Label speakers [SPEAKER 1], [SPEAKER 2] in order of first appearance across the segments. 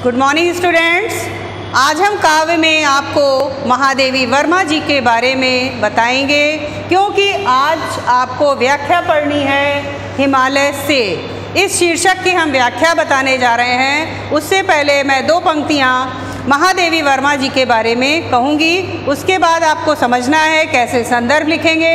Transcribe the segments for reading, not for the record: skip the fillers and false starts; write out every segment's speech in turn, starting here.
[SPEAKER 1] Good morning students. आज हम काव्य में आपको महादेवी वर्मा जी के बारे में बताएंगे, क्योंकि आज आपको व्याख्या पढ़नी है हिमालय से। इस शीर्षक की हम व्याख्या बताने जा रहे हैं। उससे पहले मैं दो पंक्तियाँ महादेवी वर्मा जी के बारे में कहूँगी। उसके बाद आपको समझना है कैसे संदर्भ लिखेंगे,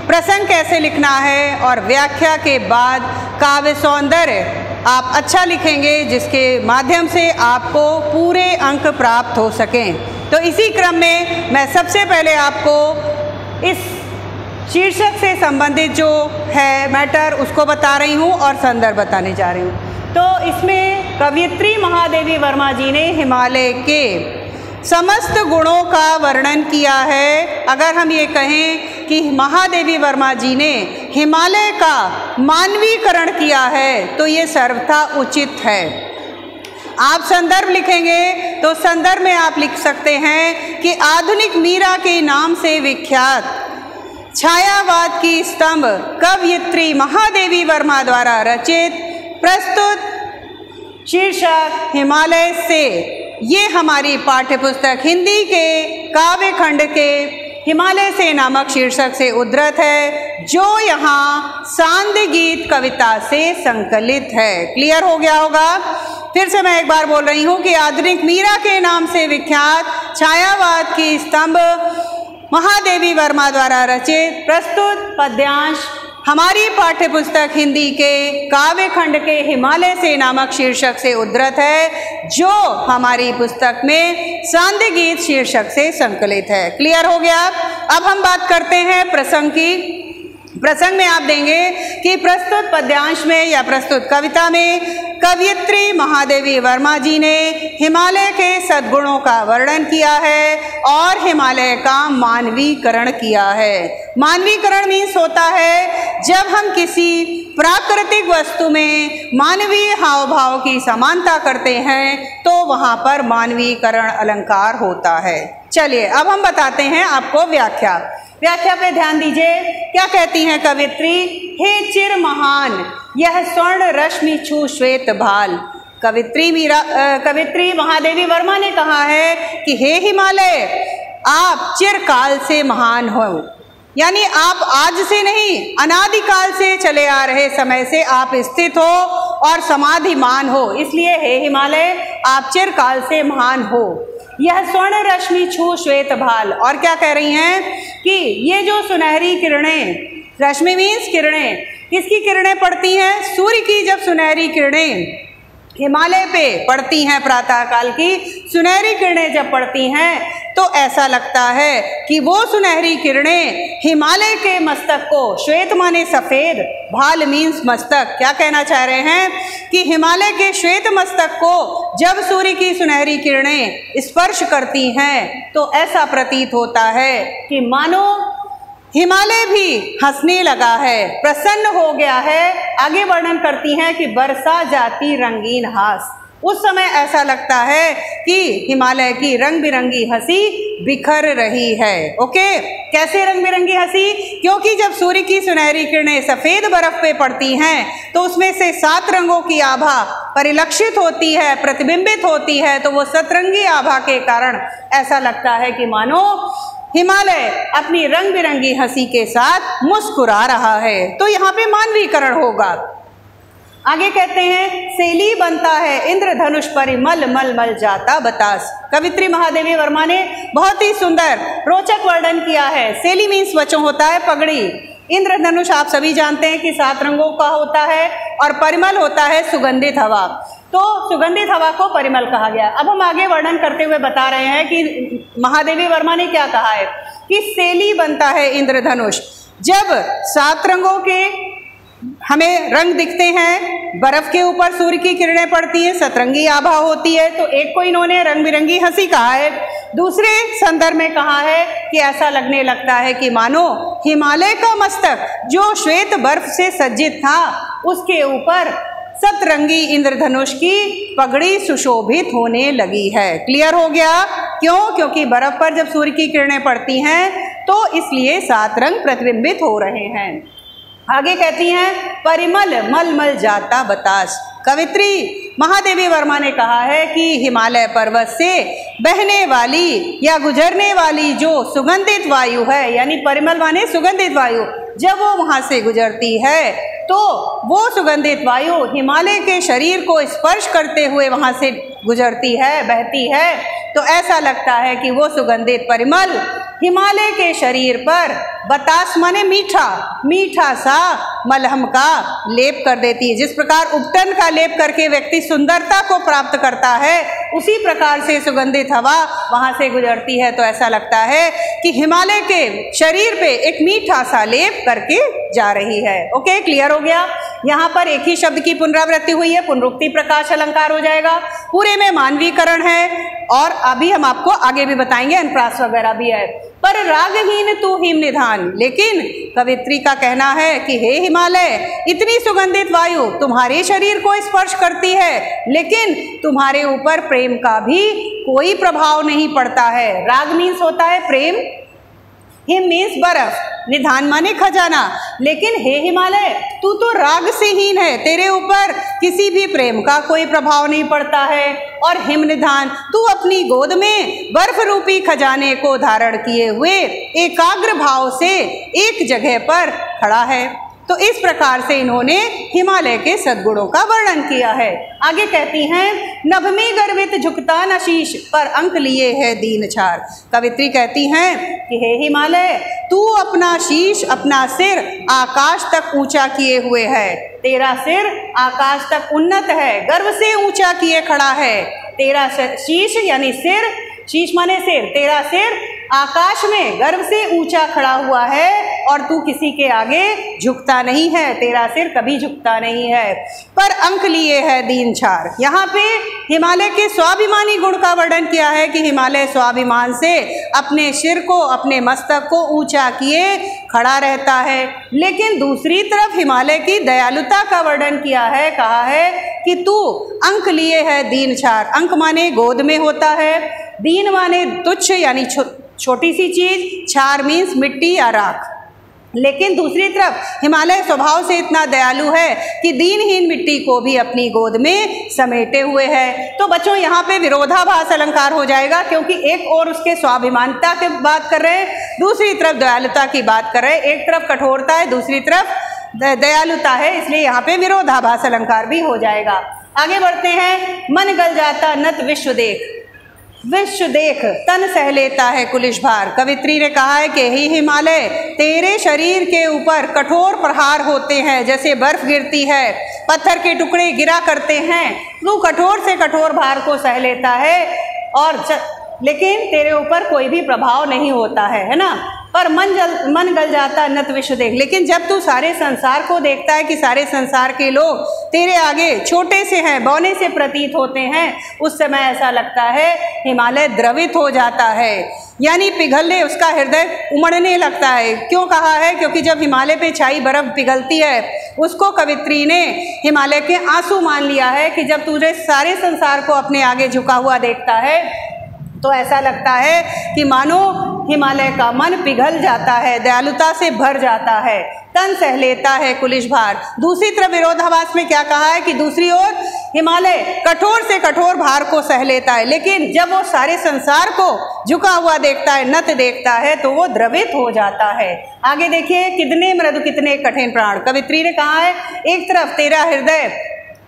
[SPEAKER 1] प्रसंग कैसे लिखना है, और व्याख्या के बाद काव्य सौंदर्य आप अच्छा लिखेंगे, जिसके माध्यम से आपको पूरे अंक प्राप्त हो सकें। तो इसी क्रम में मैं सबसे पहले आपको इस शीर्षक से संबंधित जो है मैटर उसको बता रही हूँ और संदर्भ बताने जा रही हूँ। तो इसमें कवयित्री महादेवी वर्मा जी ने हिमालय के समस्त गुणों का वर्णन किया है। अगर हम ये कहें कि महादेवी वर्मा जी ने हिमालय का मानवीकरण किया है तो ये सर्वथा उचित है। आप संदर्भ लिखेंगे तो संदर्भ में आप लिख सकते हैं कि आधुनिक मीरा के नाम से विख्यात छायावाद की स्तंभ कवयित्री महादेवी वर्मा द्वारा रचित प्रस्तुत शीर्षक हिमालय से, ये हमारी पाठ्यपुस्तक हिंदी के काव्य खंड के हिमालय से नामक शीर्षक से उद्धृत है, जो यहाँ सांध्य गीत कविता से संकलित है। क्लियर हो गया होगा। फिर से मैं एक बार बोल रही हूँ कि आधुनिक मीरा के नाम से विख्यात छायावाद की स्तंभ महादेवी वर्मा द्वारा रचित प्रस्तुत पद्यांश हमारी पाठ्यपुस्तक हिंदी के काव्य खंड के हिमालय से नामक शीर्षक से उद्धृत है, जो हमारी पुस्तक में सांध्य गीत शीर्षक से संकलित है। क्लियर हो गया। अब हम बात करते हैं प्रसंग की। प्रसंग में आप देंगे कि प्रस्तुत पद्यांश में या प्रस्तुत कविता में कवयित्री महादेवी वर्मा जी ने हिमालय के सद्गुणों का वर्णन किया है और हिमालय का मानवीकरण किया है। मानवीकरण मीन्स होता है जब हम किसी प्राकृतिक वस्तु में मानवीय हाव भाव की समानता करते हैं तो वहाँ पर मानवीकरण अलंकार होता है। चलिए अब हम बताते हैं आपको व्याख्या। व्याख्या पे ध्यान दीजिए। क्या कहती हैं कवयित्री? हे चिर महान यह स्वर्ण रश्मि छू श्वेत भाल। कवयित्री महादेवी वर्मा ने कहा है कि हे हिमालय, आप चिरकाल से महान हो, यानी आप आज से नहीं अनादिकाल से चले आ रहे समय से आप स्थित हो और समाधिमान हो, इसलिए हे हिमालय आप चिरकाल से महान हो। यह स्वर्ण रश्मि छू श्वेत भाल। और क्या कह रही हैं कि ये जो सुनहरी किरणें, रश्मि मीन्स किरणें, किसकी किरणें पड़ती हैं? सूर्य की जब सुनहरी किरणें हिमालय पे पड़ती हैं, प्रातःकाल की सुनहरी किरणें जब पड़ती हैं तो ऐसा लगता है कि वो सुनहरी किरणें हिमालय के मस्तक को, श्वेत माने सफ़ेद, भाल मीन्स मस्तक, क्या कहना चाह रहे हैं कि हिमालय के श्वेत मस्तक को जब सूर्य की सुनहरी किरणें स्पर्श करती हैं तो ऐसा प्रतीत होता है कि मानो हिमालय भी हंसने लगा है, प्रसन्न हो गया है। आगे वर्णन करती हैं कि बरसा जाती रंगीन हास। उस समय ऐसा लगता है कि हिमालय की रंग बिरंगी हंसी बिखर रही है। ओके, कैसे रंग बिरंगी हंसी? क्योंकि जब सूर्य की सुनहरी किरणें सफ़ेद बर्फ पे पड़ती हैं तो उसमें से 7 रंगों की आभा परिलक्षित होती है, प्रतिबिंबित होती है, तो वो सतरंगी आभा के कारण ऐसा लगता है कि मानो हिमालय अपनी रंग बिरंगी हंसी के साथ मुस्कुरा रहा है। तो यहाँ पे मानवीकरण होगा। आगे कहते हैं सेली बनता है इंद्रधनुष परिमल मल मल जाता बतास। कवयित्री महादेवी वर्मा ने बहुत ही सुंदर रोचक वर्णन किया है। सेली मीन्स वचों होता है पगड़ी, इंद्रधनुष आप सभी जानते हैं कि 7 रंगों का होता है, और परिमल होता है सुगंधित हवा। तो सुगंधित हवा को परिमल कहा गया। अब हम आगे वर्णन करते हुए बता रहे हैं कि महादेवी वर्मा ने क्या कहा है कि सेली बनता है इंद्रधनुष। जब 7 रंगों के हमें रंग दिखते हैं, बर्फ के ऊपर सूर्य की किरणें पड़ती हैं, सतरंगी आभा होती है, तो एक को इन्होंने रंग बिरंगी हंसी कहा है। दूसरे संदर्भ में कहा है कि ऐसा लगने लगता है कि मानो हिमालय का मस्तक जो श्वेत बर्फ से सज्जित था उसके ऊपर सतरंगी इंद्रधनुष की पगड़ी सुशोभित होने लगी है। क्लियर हो गया? क्यों? क्योंकि बर्फ पर जब सूर्य की किरणें पड़ती हैं तो इसलिए 7 रंग प्रतिबिंबित हो रहे हैं। आगे कहती हैं परिमल मल मल जाता बतास। कवित्री महादेवी वर्मा ने कहा है कि हिमालय पर्वत से बहने वाली या गुजरने वाली जो सुगंधित वायु है, यानी परिमल माने सुगंधित वायु, जब वो वहाँ से गुजरती है तो वो सुगंधित वायु हिमालय के शरीर को स्पर्श करते हुए वहाँ से गुजरती है, बहती है, तो ऐसा लगता है कि वो सुगंधित परिमल हिमालय के शरीर पर बतास माने मीठा, मीठा सा मलहम का लेप कर देती है। जिस प्रकार उपटन का लेप करके व्यक्ति सुंदरता को प्राप्त करता है, उसी प्रकार से सुगंधित हवा वहाँ से गुजरती है, तो ऐसा लगता है कि हिमालय के शरीर पे एक मीठा सा लेप करके जा रही है। ओके, क्लियर हो गया। यहाँ पर एक ही शब्द की पुनरावृत्ति हुई है, पुनरुक्ति प्रकाश अलंकार हो जाएगा। पूरे में मानवीकरण है और अभी हम आपको आगे भी बताएंगे, अनुप्रास वगैरह भी है। पर रागहीन तू हिम निधान, लेकिन कवित्री का कहना है कि हे हिमालय, इतनी सुगंधित वायु तुम्हारे शरीर को स्पर्श करती है, लेकिन तुम्हारे ऊपर प्रेम का भी कोई प्रभाव नहीं पड़ता है। राग मीन्स होता है प्रेम, हिम मीन्स बर्फ, निधान माने खजाना। लेकिन हे हिमालय, तू तो राग से हीन है, तेरे ऊपर किसी भी प्रेम का कोई प्रभाव नहीं पड़ता है। और हिम निधान, तू अपनी गोद में बर्फ रूपी खजाने को धारण किए हुए एकाग्र भाव से एक जगह पर खड़ा है। तो इस प्रकार से इन्होंने हिमालय के सद्गुणों का वर्णन किया है। आगे कहती हैं, नभ में गर्वित झुकता न शीश, पर अंक लिए है दीन छार। कवित्री कहती हैं कि हे हिमालय, तू अपना शीश, अपना सिर आकाश तक ऊंचा किए हुए है। तेरा सिर आकाश तक उन्नत है, गर्व से ऊंचा किए खड़ा है। तेरा शीश यानी सिर, शीश माने सिर, तेरा सिर आकाश में गर्व से ऊंचा खड़ा हुआ है और तू किसी के आगे झुकता नहीं है, तेरा सिर कभी झुकता नहीं है। पर अंक लिए है दीन छार। यहाँ पे हिमालय के स्वाभिमानी गुण का वर्णन किया है कि हिमालय स्वाभिमान से अपने सिर को, अपने मस्तक को ऊंचा किए खड़ा रहता है। लेकिन दूसरी तरफ हिमालय की दयालुता का वर्णन किया है, कहा है कि तू अंक लिए है दीन छार। अंक माने गोद में होता है, दीन माने तुच्छ यानी छोटी सी चीज, छार मीन्स मिट्टी या राख। लेकिन दूसरी तरफ हिमालय स्वभाव से इतना दयालु है कि दीनहीन मिट्टी को भी अपनी गोद में समेटे हुए है। तो बच्चों यहाँ पे विरोधाभास अलंकार हो जाएगा, क्योंकि एक और उसके स्वाभिमानता की बात कर रहे हैं, दूसरी तरफ दयालुता की बात कर रहे हैं। एक तरफ कठोरता है, दूसरी तरफ दयालुता है, इसलिए यहाँ पे विरोधाभास अलंकार भी हो जाएगा। आगे बढ़ते हैं, मन गल जाता नत विश्व देख, विश्व देख तन सह लेता है कुलिश भार। कवित्री ने कहा है कि हे हिमालय, तेरे शरीर के ऊपर कठोर प्रहार होते हैं, जैसे बर्फ गिरती है, पत्थर के टुकड़े गिरा करते हैं, तू कठोर से कठोर भार को सह लेता है और लेकिन तेरे ऊपर कोई भी प्रभाव नहीं होता है ना। पर मन गल जाता नत विश्व देख, लेकिन जब तू सारे संसार को देखता है कि सारे संसार के लोग तेरे आगे छोटे से हैं, बौने से प्रतीत होते हैं, उस समय ऐसा लगता है हिमालय द्रवित हो जाता है, यानी पिघलने, उसका हृदय उमड़ने लगता है। क्यों कहा है? क्योंकि जब हिमालय पे छाई बर्फ पिघलती है, उसको कवित्री ने हिमालय के आंसू मान लिया है कि जब तुझे सारे संसार को अपने आगे झुका हुआ देखता है तो ऐसा लगता है कि मानो हिमालय का मन पिघल जाता है, दयालुता से भर जाता है, तन सह लेता है कुलिश भार। दूसरी तरफ विरोधाभास में क्या कहा है कि दूसरी ओर हिमालय कठोर से कठोर भार को सह लेता है, लेकिन जब वो सारे संसार को झुका हुआ देखता है, नत देखता है, तो वो द्रवित हो जाता है। आगे देखिए, कितने मृदु कितने कठिन प्राण। कवित्री ने कहा है एक तरफ तेरा हृदय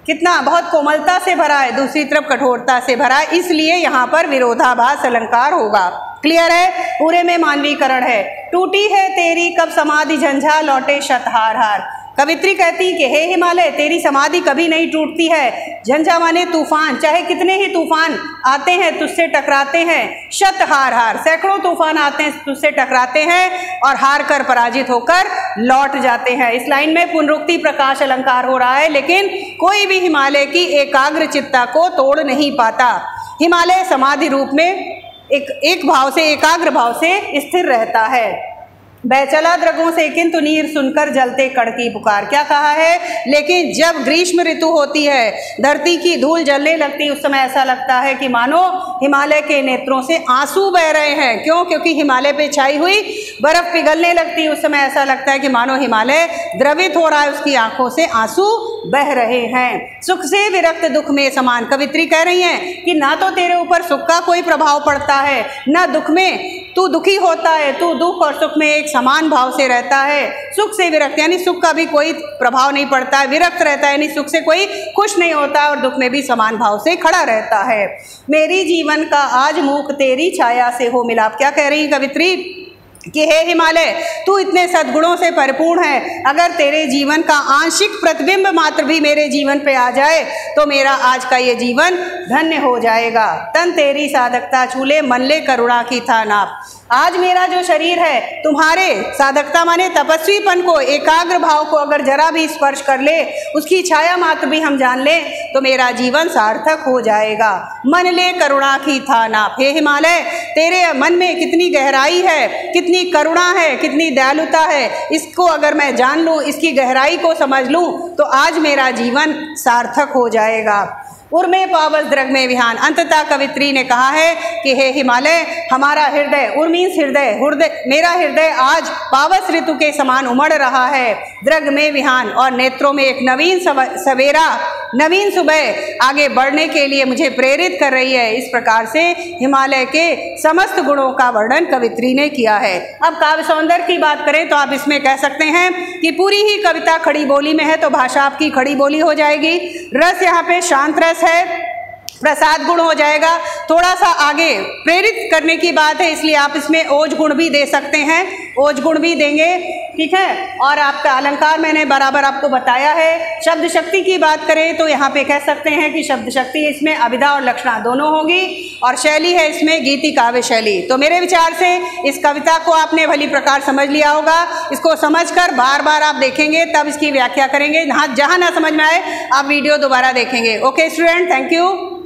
[SPEAKER 1] कितना बहुत कोमलता से भरा है, दूसरी तरफ कठोरता से भरा है, इसलिए यहाँ पर विरोधाभास अलंकार होगा। क्लियर है? पूरे में मानवीकरण है। टूटी है तेरी कब समाधि झंझा, लौटे शत हार हार। कवित्री कहती कि हे हिमालय, तेरी समाधि कभी नहीं टूटती है। झंझा माने तूफान, चाहे कितने ही तूफान आते हैं तुझसे टकराते हैं। शत हार हार, सैकड़ों तूफान आते हैं तुझसे टकराते हैं और हार कर पराजित होकर लौट जाते हैं। इस लाइन में पुनरुक्ति प्रकाश अलंकार हो रहा है, लेकिन कोई भी हिमालय की एकाग्र चित्ता को तोड़ नहीं पाता। हिमालय समाधि रूप में एक भाव से, एकाग्र भाव से स्थिर रहता है। बैचला द्रगों से किंतु नीर सुनकर जलते कड़की पुकार। क्या कहा है? लेकिन जब ग्रीष्म ऋतु होती है, धरती की धूल जलने लगती है, उस समय ऐसा लगता है कि मानो हिमालय के नेत्रों से आंसू बह रहे हैं। क्यों? क्योंकि हिमालय पे छाई हुई बर्फ पिघलने लगती है। उस समय ऐसा लगता है कि मानो हिमालय द्रवित हो रहा है, उसकी आंखों से आंसू बह रहे हैं। सुख से विरक्त दुख में समान। कवित्री कह रही हैं कि ना तो तेरे ऊपर सुख का कोई प्रभाव पड़ता है, ना दुख में तू दुखी होता है, तू दुख और सुख में एक समान भाव से रहता है। सुख से विरक्त यानी सुख का भी कोई प्रभाव नहीं पड़ता है, विरक्त रहता है यानी सुख से कोई खुश नहीं होता और दुख में भी समान भाव से खड़ा रहता है। मेरी जीवन का आज मुख तेरी छाया से हो मिलाप। क्या कह रही है कवित्री कि हे हिमालय, तू इतने सद्गुणों से परिपूर्ण है, अगर तेरे जीवन का आंशिक प्रतिबिंब मात्र भी मेरे जीवन पे आ जाए तो मेरा आज का ये जीवन धन्य हो जाएगा। तन तेरी साधकता छूले, मन ले करुणा की था नाप। आज मेरा जो शरीर है तुम्हारे साधकता माने तपस्वीपन को, एकाग्र भाव को अगर जरा भी स्पर्श कर ले, उसकी छाया मात्र भी हम जान लें तो मेरा जीवन सार्थक हो जाएगा। मन ले करुणा की था नाप। हे हिमालय, तेरे मन में कितनी गहराई है, कितनी करुणा है, कितनी दयालुता है, इसको अगर मैं जान लूँ, इसकी गहराई को समझ लूँ तो आज मेरा जीवन सार्थक हो जाएगा। उर्मे पावस द्रग में विहान। अंततः कवित्री ने कहा है कि हे हिमालय, हमारा हृदय, उर्मीस हृदय, मेरा हृदय आज पावस ऋतु के समान उमड़ रहा है, द्रग में विहान, और नेत्रों में एक नवीन सवेरा, नवीन सुबह आगे बढ़ने के लिए मुझे प्रेरित कर रही है। इस प्रकार से हिमालय के समस्त गुणों का वर्णन कवित्री ने किया है। अब काव्य सौंदर्य की बात करें तो आप इसमें कह सकते हैं कि पूरी ही कविता खड़ी बोली में है तो भाषा आपकी खड़ी बोली हो जाएगी। रस यहाँ पे शांत रस है, प्रसाद गुण हो जाएगा। थोड़ा सा आगे प्रेरित करने की बात है, इसलिए आप इसमें ओज गुण भी दे सकते हैं, ओज गुण भी देंगे, ठीक है। और आपका अलंकार मैंने बराबर आपको बताया है। शब्द शक्ति की बात करें तो यहाँ पे कह सकते हैं कि शब्द शक्ति इसमें अभिधा और लक्षणा दोनों होगी, और शैली है इसमें गीति काव्य शैली। तो मेरे विचार से इस कविता को आपने भली प्रकार समझ लिया होगा। इसको समझकर बार बार आप देखेंगे तब इसकी व्याख्या करेंगे। जहाँ ना समझ में आए आप वीडियो दोबारा देखेंगे। Okay student, thank you.